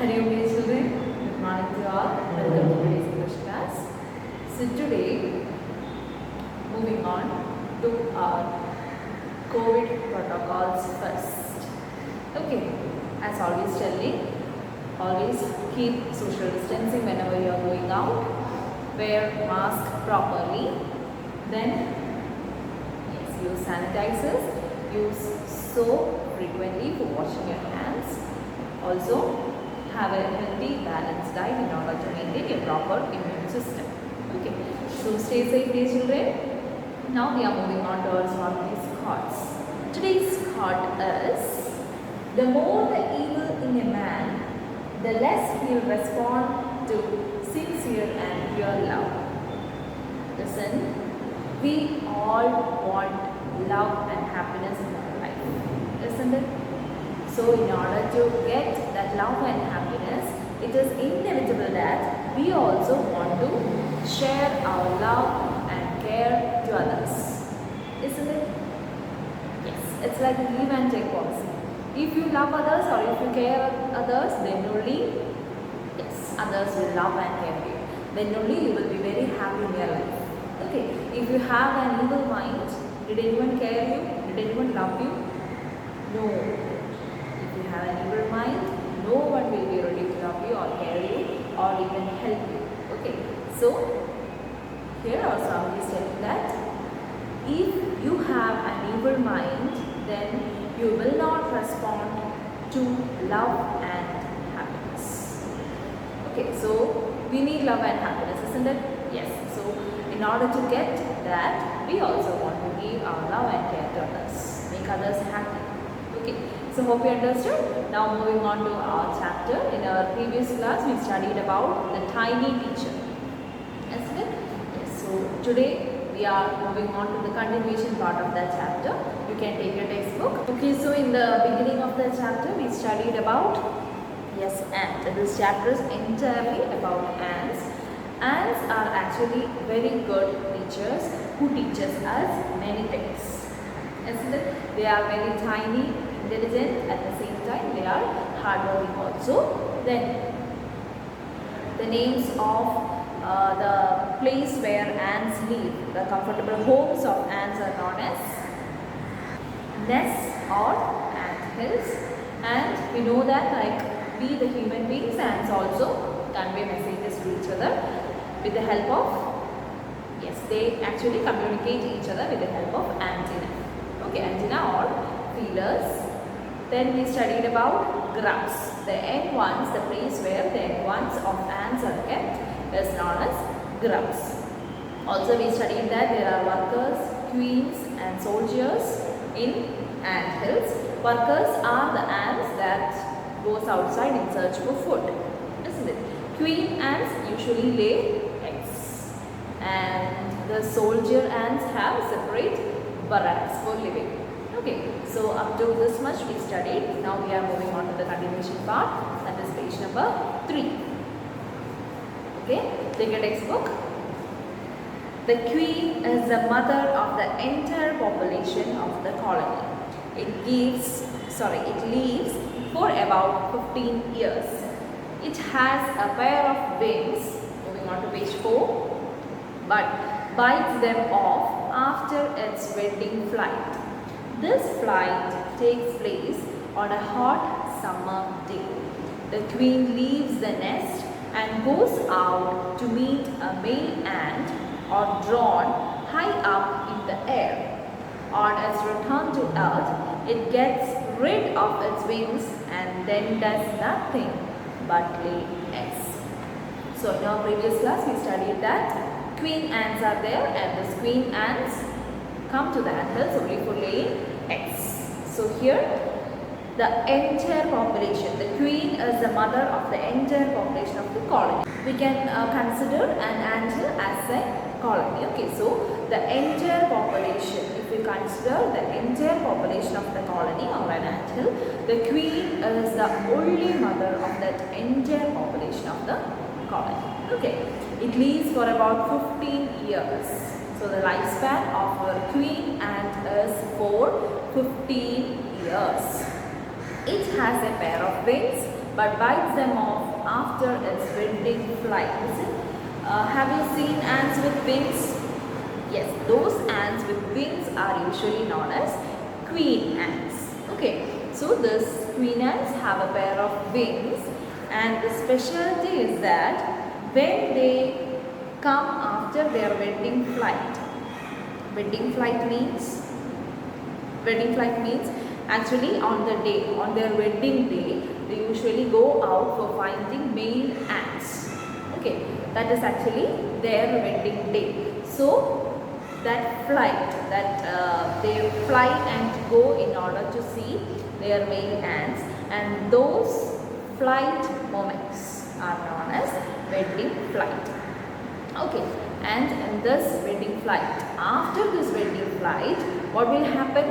Hello, dear children. Good morning to all. Welcome to today's English class. So today, moving on to our COVID protocols first. Okay, as always telling, always keep social distancing whenever you are going out. Wear mask properly. Then, yes, use sanitizers. Use soap frequently for washing your hands. Also, have a healthy, balanced diet in order to maintain a proper immune system. Okay, so stay safe, dear children. Now we are moving on towards one of these thoughts. Today's thought is: the more the evil in a man, the less he'll respond to sincere and pure love. Listen, we all want love and happiness in our life, isn't it? So in order to get that love and happiness, it is inevitable that we also want to share our love and care to others. Isn't it? Yes, it's like a give and take policy. If you love others or if you care others, then only, yes, others will love and care you. Then only you will be very happy in your life. Okay, if you have an evil mind, did anyone care you? Did anyone love you? No. Have an evil mind, no one will be ready to love you or care you or even help you. Okay, so here also is telling that if you have an evil mind, then you will not respond to love and happiness. Okay, so we need love and happiness, isn't it? Yes. So in order to get that, we also want to give our love and care to others, make others happy. Okay, so hope you understood. Now moving on to our chapter. In our previous class, we studied about the tiny teacher. Isn't it? Yes. So today we are moving on to the continuation part of that chapter. You can take your textbook. Okay, so in the beginning of the chapter, we studied about, yes, ants. This chapter is entirely about ants. Ants are actually very good teachers who teaches us many things. Isn't it? They are very tiny, intelligent, at the same time they are hardworking also. Then the names of the place where ants live, the comfortable homes of ants are known as nests or ant hills. And we know that like we the human beings, ants also convey messages to each other with the help of, yes, they actually communicate each other with the help of antenna. Okay, antenna or feelers. Then we studied about grubs. The young ones, the place where the young ones of ants are kept is known as grubs. Also we studied that there are workers, queens and soldiers in ant hills. Workers are the ants that goes outside in search for food, isn't it? Queen ants usually lay eggs. And the soldier ants have separate barracks for living. Okay, so up to this much we studied. Now we are moving on to the continuation part, that is page number 3. Okay, take your textbook. The queen is the mother of the entire population of the colony. It lives for about 15 years. It has a pair of wings, moving on to page 4, but bites them off after its wedding flight. This flight takes place on a hot summer day. The queen leaves the nest and goes out to meet a male ant or drone high up in the air. On its return to earth, it gets rid of its wings and then does nothing but lay eggs. So in our previous class, we studied that queen ants are there and these queen ants come to the ant hills only for laying eggs. So here the entire population, the queen is the mother of the entire population of the colony. We can consider an ant hill as a colony. Okay, so the entire population, if we consider the entire population of the colony or an ant hill, the queen is the only mother of that entire population of the colony. Okay, it lives for about 15 years. So the lifespan of a queen ant is for 15 years. It has a pair of wings, but bites them off after its building flight. Listen, have you seen ants with wings? Yes, those ants with wings are usually known as queen ants. Okay, so this queen ants have a pair of wings, and the specialty is that when they come after their wedding flight, wedding flight means actually on their wedding day, they usually go out for finding male ants. Okay, that is actually their wedding day. So that flight, they fly and go in order to see their male ants, and those flight moments are known as wedding flight. Okay, and in this wedding flight, after this wedding flight, what will happen?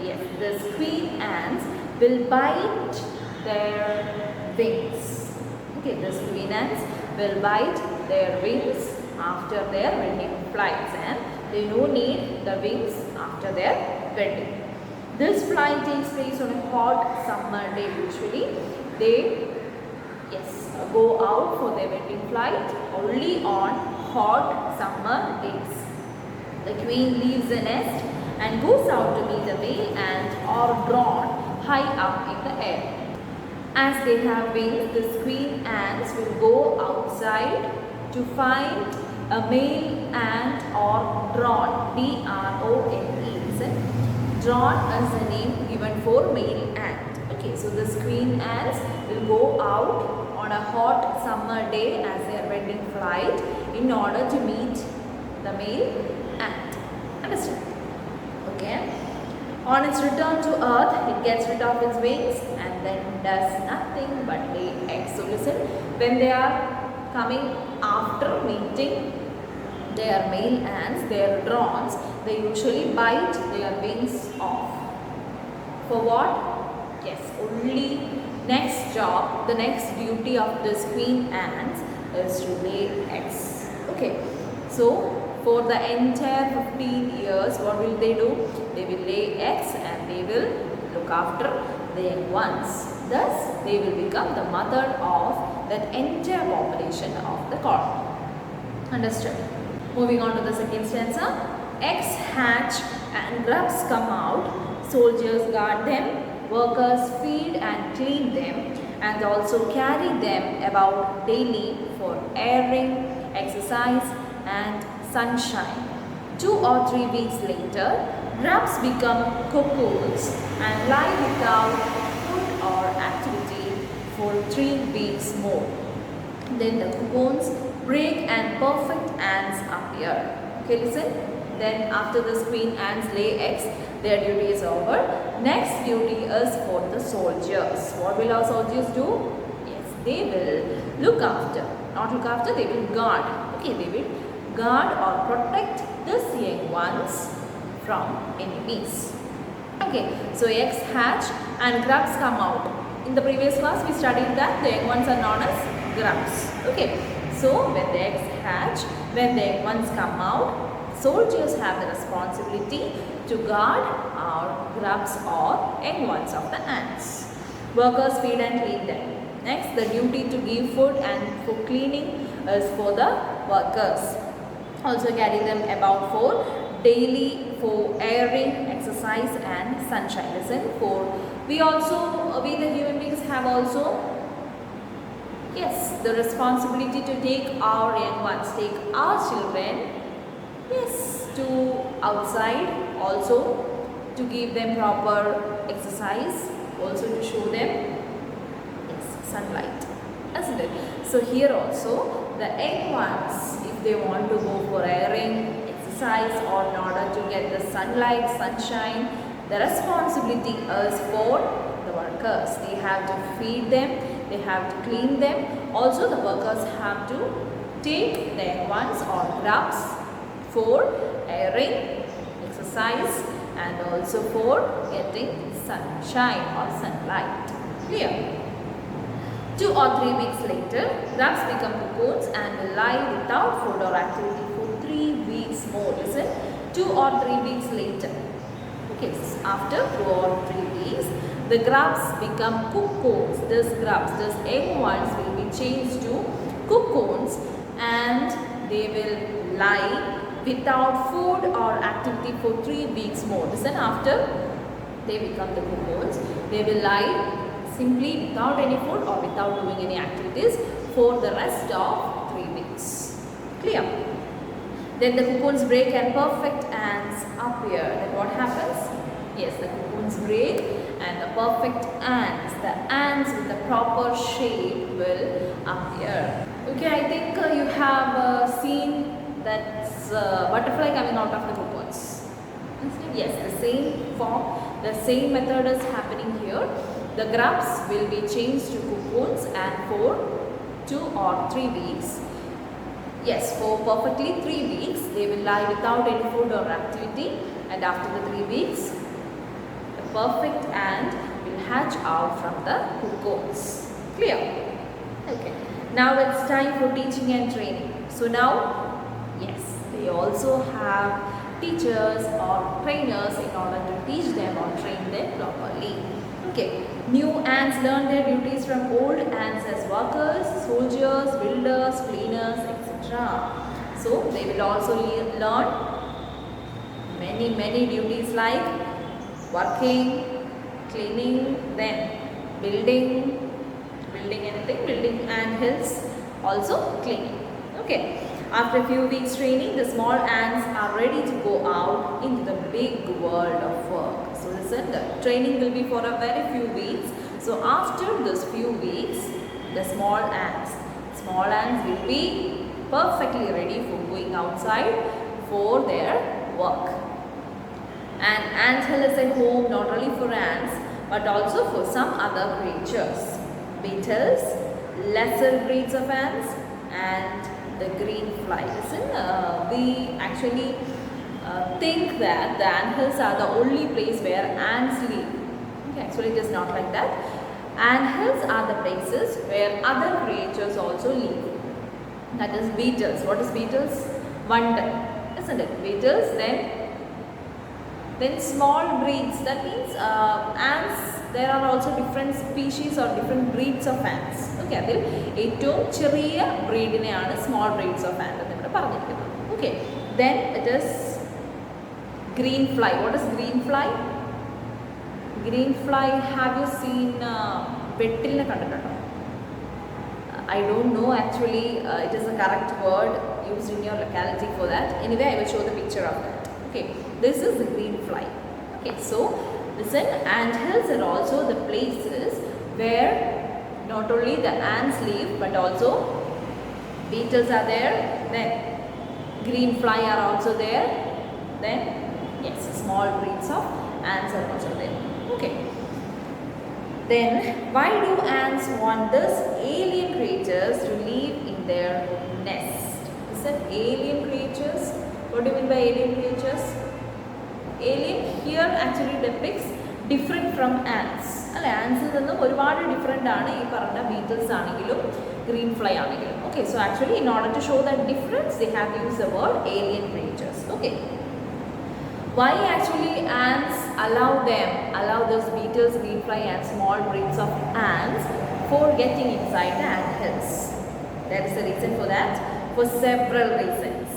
Yes, the queen ants will bite their wings. Okay, the queen ants will bite their wings after their wedding flights, and they no need the wings after their wedding. This flight takes place on a hot summer day. Usually, they go out for their wedding flight only on hot summer days. The queen leaves the nest and goes out to meet the male ants or drawn high up in the air. As they have wings, the queen ants will go outside to find a male ant or drone. D-R-O-N-E. Drone is the name given for male ant. Okay, so the queen ants will go out on a hot summer day as their wedding flight in order to meet the male ant. Understand? Okay. On its return to earth, it gets rid of its wings and then does nothing but lay eggs. So listen, when they are coming after meeting their male ants, their drones, they usually bite their wings off. For what? Yes, only next job, the next duty of this queen ants is to lay eggs. Okay, so for the entire 15 years, what will they do? They will lay eggs and they will look after the young ones. Thus, they will become the mother of that entire population of the colony. Understood? Moving on to the second stanza. Eggs hatch and grubs come out. Soldiers guard them. Workers feed and clean them, and also carry them about daily for airing, exercise and sunshine. 2 or 3 weeks later, grubs become cocoons and lie without food or activity for 3 weeks more. Then the cocoons break and perfect ants appear. Okay, listen. Then after the queen ants lay eggs, their duty is over. Next duty is for the soldiers. What will our soldiers do? Yes, they will look after. Not look after, they will guard. Okay, they will guard or protect the young ones from enemies. Okay, so eggs hatch and grubs come out. In the previous class, we studied that the young ones are known as grubs. Okay, so when the eggs hatch, when the young ones come out, soldiers have the responsibility to guard our grubs or young ones of the ants. Workers feed and clean them. Next, the duty to give food and for cleaning is for the workers. Also carry them about for daily for airing, exercise and sunshine. Listen, we the human beings have also the responsibility to take our young ones, take our children to outside, also to give them proper exercise, also to show them sunlight, isn't it? So here also the young ones, if they want to go for airing, exercise or in order to get the sunlight, sunshine, the responsibility is for the workers. They have to feed them, they have to clean them. Also the workers have to take the young ones or grubs for airing, exercise and also for getting sunshine or sunlight. Clear? 2 or 3 weeks later, grubs become cocoons and will lie without food or activity for 3 weeks more. Listen, 2 or 3 weeks later. Okay, after 2 or 3 weeks, the grubs become cocoons. These grubs, these young ones will be changed to cocoons and they will lie without food or activity for 3 weeks more. Listen, after they become the cocoons, they will lie simply without any food or without doing any activities for the rest of 3 weeks. Clear? Then the cocoons break and perfect ants appear. Then what happens? Yes, the cocoons break and the perfect ants, the ants with the proper shape will appear. Okay, I think you have seen that butterfly coming out of the cocoons. Yes, the same form, the same method is happening here. The grubs will be changed to cocoons and for 2 or 3 weeks. Yes, for perfectly 3 weeks they will lie without any food or activity, and after the 3 weeks the perfect ant will hatch out from the cocoons. Clear? Okay. Now it's time for teaching and training. So now, yes, they also have teachers or trainers in order to teach them or train them properly. Okay, new ants learn their duties from old ants as workers, soldiers, builders, cleaners, etc. So they will also learn many duties like working, cleaning, then building anything, building ant hills, also cleaning. Okay. After a few weeks training, the small ants are ready to go out into the big world of work. So listen, the training will be for a very few weeks. So after those few weeks, the small ants will be perfectly ready for going outside for their work. An ant hill is a home not only for ants but also for some other creatures. Beetles, lesser breeds of ants, and the green fly. Listen, we actually think that the anthills are the only place where ants live. Okay, actually it is not like that. Anthills are the places where other creatures also live. That is beetles. What is beetles? Wonder, isn't it? Beetles, then small breeds. That means ants. There are also different species or different breeds of ants. Okay, അതിൽ ഏറ്റവും ചെറിയ ബ്രീഡിനെയാണ് small breeds of and എന്ന് ഇവിടെ പറഞ്ഞിരിക്കുന്നത്. Okay, then it is green fly. What is green fly? Green fly, have you seen വെട്ടിലിനെ കണ്ടിട്ടുണ്ടോ? I don't know actually it is the correct word used in your locality for that. Anyway, I will show the picture of that. Okay, this is the green fly. Okay, so listen, ant hills are also the places where not only the ants live but also beetles are there, then green fly are also there, then yes, small breeds of ants are also there. Okay, then why do ants want these alien creatures to live in their nest? Listen, alien creatures, what do you mean by alien creatures? Alien here actually depicts different from ants. അല്ലെ, ആൻസിൽ നിന്നും ഒരുപാട് different ആണ് ഈ പറഞ്ഞ Beatles ആണെങ്കിലും green fly ആണെങ്കിലും. Okay, so actually in order to show that difference they have use the word alien creatures. Okay, why actually ants allow those beetles, green fly and small breeds of ants for getting inside the ant hills? There is a reason for that, for several reasons.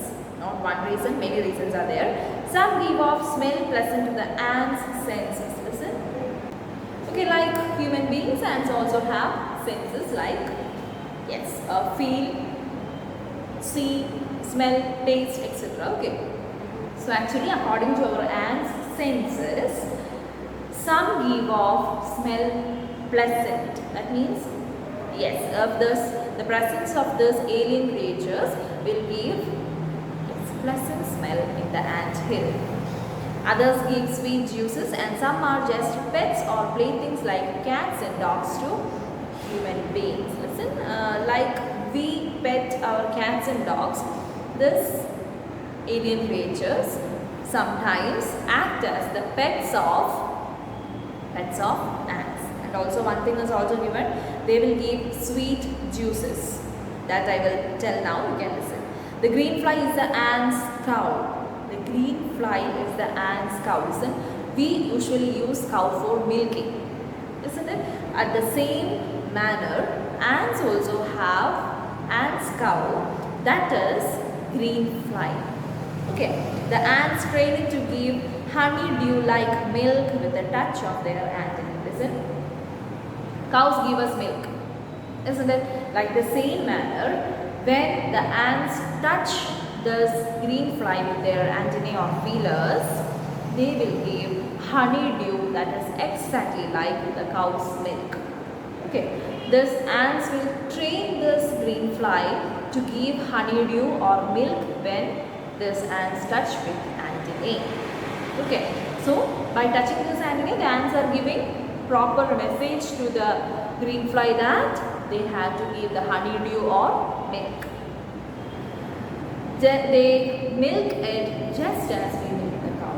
Not one reason, many reasons are there. Some give off smell pleasant to the ants' senses. Listen. Okay, like human beings, ants also have senses like, yes, feel, see, smell, taste, etc. Okay. So actually, according to our ants' senses, some give off smell pleasant. That means, yes, the presence of these alien creatures will give pleasant smell in the ant hill. Others give sweet juices, and some are just pets or playthings like cats and dogs to human beings. Listen, like we pet our cats and dogs, this alien creatures sometimes act as the pets of ants. And also one thing is also given, they will give sweet juices. That I will tell now, you can listen. The green fly is the ant's cow. The green fly is the ant's cow. Listen, we usually use cow for milking. isn't it? At the same manner, ants also have ants cow, that is green fly. Okay, the ants train it to give honeydew-like milk with a touch of their antennae. Listen, cows give us milk, isn't it? Like the same manner, when the ants touch this green fly with their antennae or feelers, they will give honeydew that is exactly like the cow's milk. Okay, this ants will train this green fly to give honeydew or milk when this ants touch with antennae. Okay, so by touching this antennae, the ants are giving proper message to the green fly that they have to give the honeydew or milk. They milk it just as we milk the cow.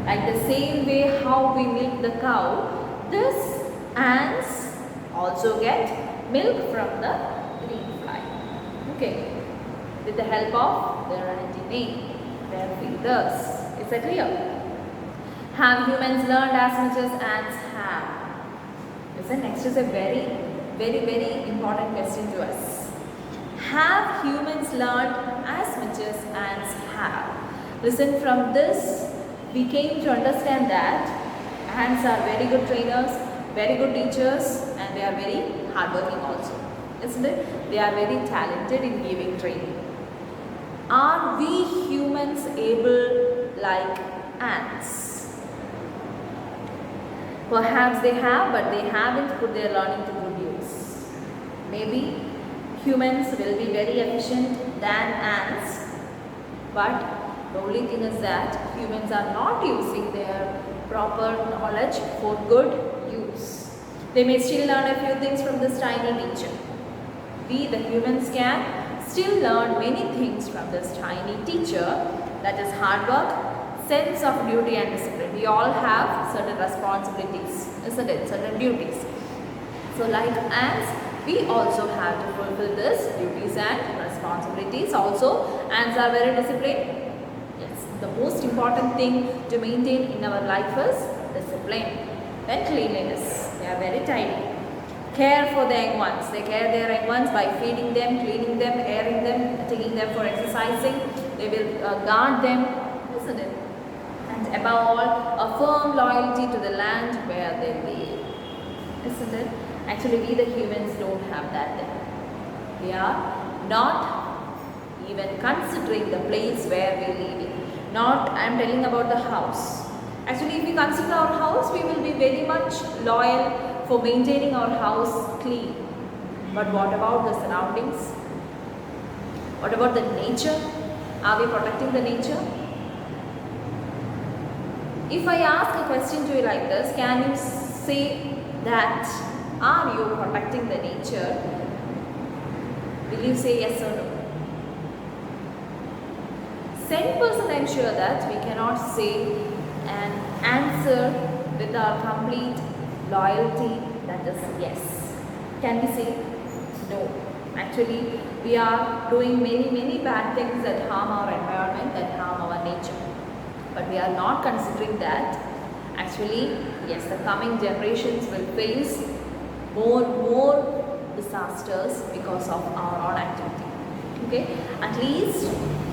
Like the same way how we milk the cow, this ants also get milk from the green fly. Okay, with the help of their antennae, their feathers. Is that clear? Have humans learned as much as ants have? Listen, next is a very important question to us. Have humans learned as much as ants have? Listen, from this we came to understand that ants are very good trainers, very good teachers, and they are very hardworking also. Isn't it? They are very talented in giving training. Are we humans able like ants? Perhaps they have, but they haven't put their learning to good use. Maybe humans will be very efficient than ants, but the only thing is that humans are not using their proper knowledge for good use. They may still learn a few things from this tiny teacher. We, the humans, can still learn many things from this tiny teacher, that is hard work, sense of duty and discipline. We all have certain responsibilities, isn't it? Certain duties. So like ants, we also have to fulfill this duties and responsibilities. Also, ants are very disciplined. Yes, the most important thing to maintain in our life is discipline and cleanliness. They are very tidy. Care for the young ones. They care their young ones by feeding them, cleaning them, airing them, taking them for exercising. They will guard them, isn't it? And above all, a firm loyalty to the land where they live, isn't it? Actually, we the humans don't have that there. We are not even considering the place where we live in. Not, I am telling about the house. Actually, if we consider our house, we will be very much loyal for maintaining our house clean. But what about the surroundings? What about the nature? Are we protecting the nature? If I ask a question to you like this, can you say that are you protecting the nature? Will you say yes or no? 10% I am sure that we cannot say an answer with our complete loyalty, that is yes. Can we say no? Actually, we are doing many bad things that harm our environment, that harm our nature. But we are not considering that. Actually, yes, the coming generations will face more disasters because of our own activity. Okay, at least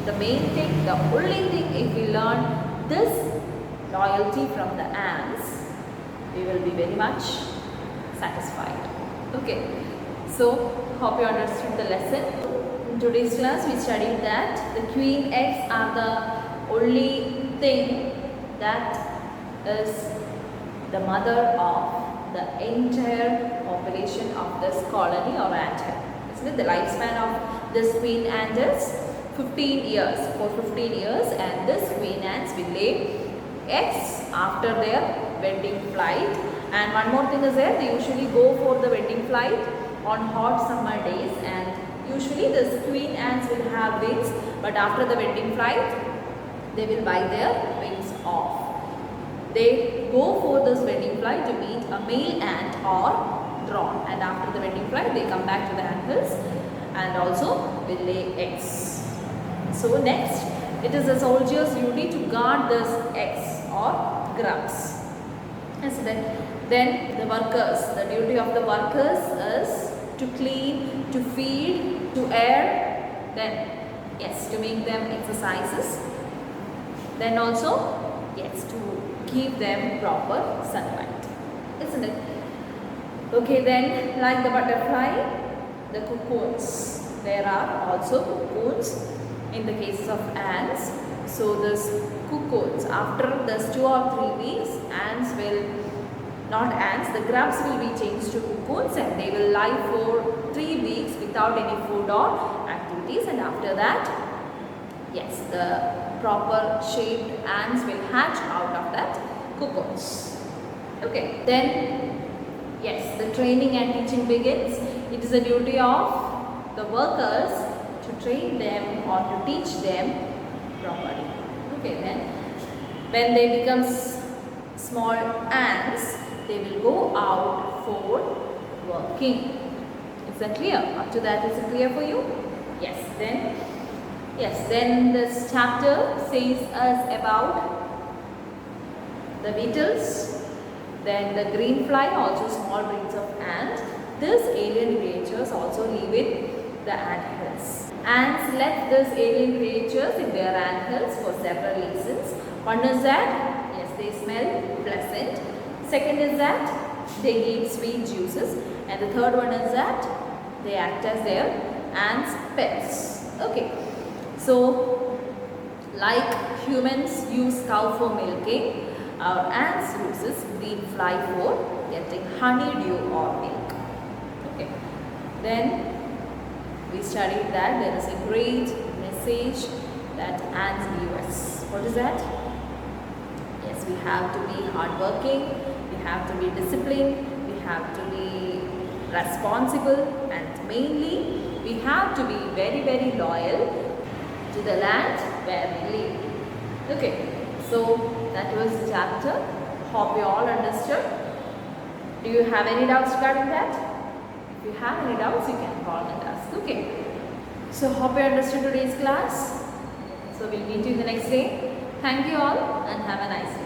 the main thing, the only thing, if we learn this loyalty from the ants, we will be very much satisfied. Okay, so hope you understood the lesson. In today's class, we studied that the queen eggs are the only thing that is the mother of the entire population of this colony or ant hill. Isn't it? The lifespan of this queen ant is 15 years. For 15 years, and this queen ants will lay eggs after their wedding flight. And one more thing is there, they usually go for the wedding flight on hot summer days, and usually this queen ants will have wings, but after the wedding flight, they will bite their wings off. They go for this wedding flight to meet a male ant or drone, and after the wedding flight, they come back to the ant hills and also will lay eggs. So next, it is the soldier's duty to guard these eggs or grubs. Yes, then Then the workers, the duty of the workers is to clean, to feed, to air, then yes, to make them exercises, then also yes, to give them proper sunlight, isn't it? Okay, then like the butterfly, the cocoons, there are also cocoons in the cases of ants. So this cocoons, after this 2 or 3 weeks, ants will, not ants, the grubs will be changed to cocoons and they will lie for 3 weeks without any food or activities, and after that, yes, the proper shaped ants will hatch out of that cocoons. Okay, then yes, the training and teaching begins. It is the duty of the workers to train them or to teach them properly. Okay, then when they become small ants, they will go out for working. Is that clear? Up to that, is it clear for you? Yes. Then this chapter says us about the beetles, then the green fly, also small breeds of ant. These alien creatures also live in the ant hills. Ants left these alien creatures in their ant hills for several reasons. One is that, yes, they smell pleasant. Second is that they give sweet juices. And the third one is that they act as their ants' pets. Okay. So, like humans use cow for milking, our ants uses green fly for getting honeydew or milk. Okay. Then we studied that there is a great message that ants give us. What is that? Yes, we have to be hardworking, we have to be disciplined, we have to be responsible, and mainly we have to be very, very loyal to the land where we live. Okay, so that was the chapter. Hope you all understood. Do you have any doubts regarding that? If you have any doubts, you can call and ask. Okay. So hope you understood today's class. So we'll meet you the next day. Thank you all and have a nice day.